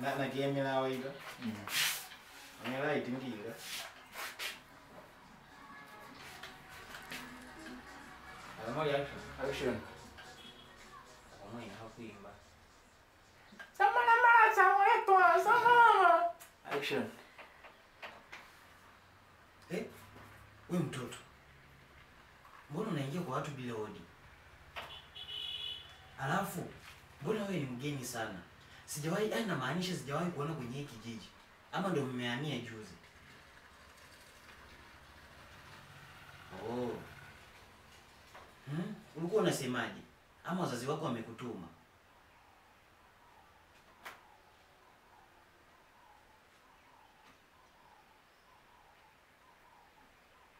Na kiemela waida. Amela itingira. Alamo action. Action. Omwe hakuimba. Samana mara samweto sama. Action. Wewe mtoto. Mbona unaingia kwa watu bila hodi? Alafu, mbona wewe ni mgeni sana? Sijawahi, namaanisha sijawahi kuona kwenye hiki kijiji. Ama ndio mmehamia juzi? Oh. Ulikuwa unasemaje? Ama wazazi wako wamekutuma?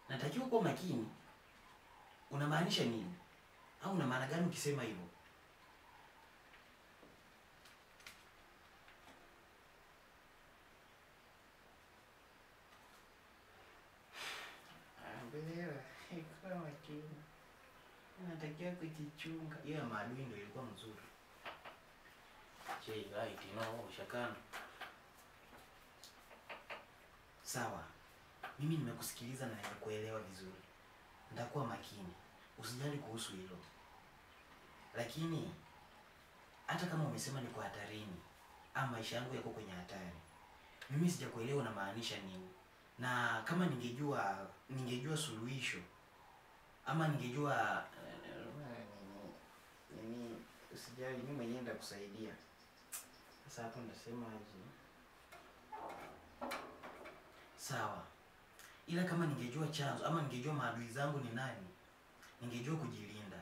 Natakiwa kuwa makini. Unamaanisha nini? Au una maana gani ukisema hivyo? Ambele, ikawa makini. Natakiwa kujichunga. Hiyo ya maadui ndio ilikuwa mzuri. Right, ushakana. Sawa. Mimi nimekusikiliza na nimekuelewa vizuri. Nitakuwa makini. Usijali kuhusu hilo. Lakini hata kama umesema niko hatarini ama maisha yangu yako kwenye hatari, mimi sijakuelewa unamaanisha nini. Na kama ningejua suluhisho ama ningejua nini, usijali, mimi mwenyewe nitakusaidia. Sasa hapo ndasema aje? Sawa. Ila kama ningejua chanzo ama ningejua maadui zangu ni nani, ningejua kujilinda.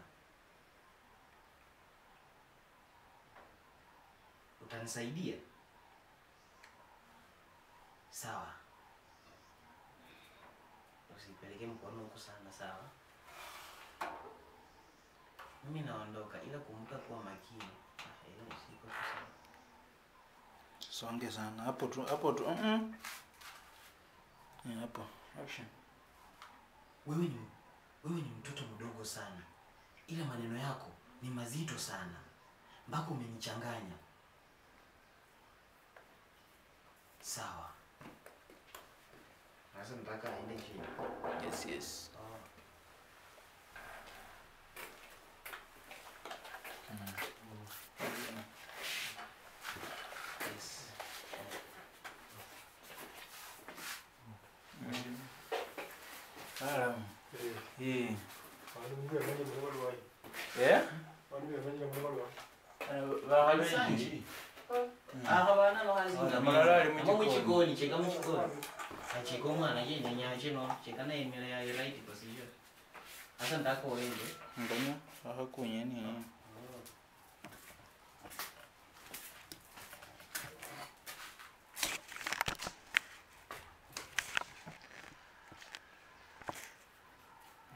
Utanisaidia? Sawa. Usipeleke mkono huko sana, sawa? Mimi naondoka, ila kumbuka kuwa makini. Siko sana. Songe sana. Hapo tu. Hapo. Action. Wewe ni mtoto mdogo sana. Ila maneno yako ni mazito sana. Mpaka umenichanganya. Sawa. Sasa nataka aende chini. Yes. Muchigoni, cheka muchigoni. Achiko mwana je nyanya chino, cheka na emela ya right position. Asa ndako wende. Nganya, hakunya ni.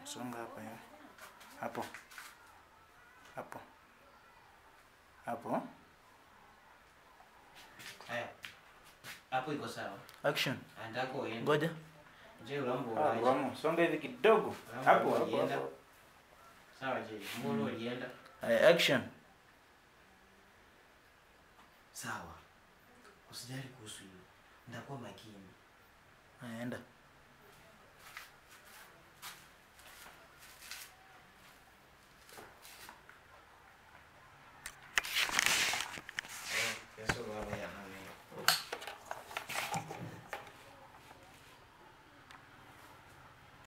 Songa hapa ya. Hapo. Hapo iko sawa. Action. Andako wende. Ngoja. Je ulambo waje. Wamo, songa hivi kidogo. Hapo. Sawa je, mbona ulienda? Action. Sawa. Usijali kuhusu hilo. Nitakuwa makini. Enda.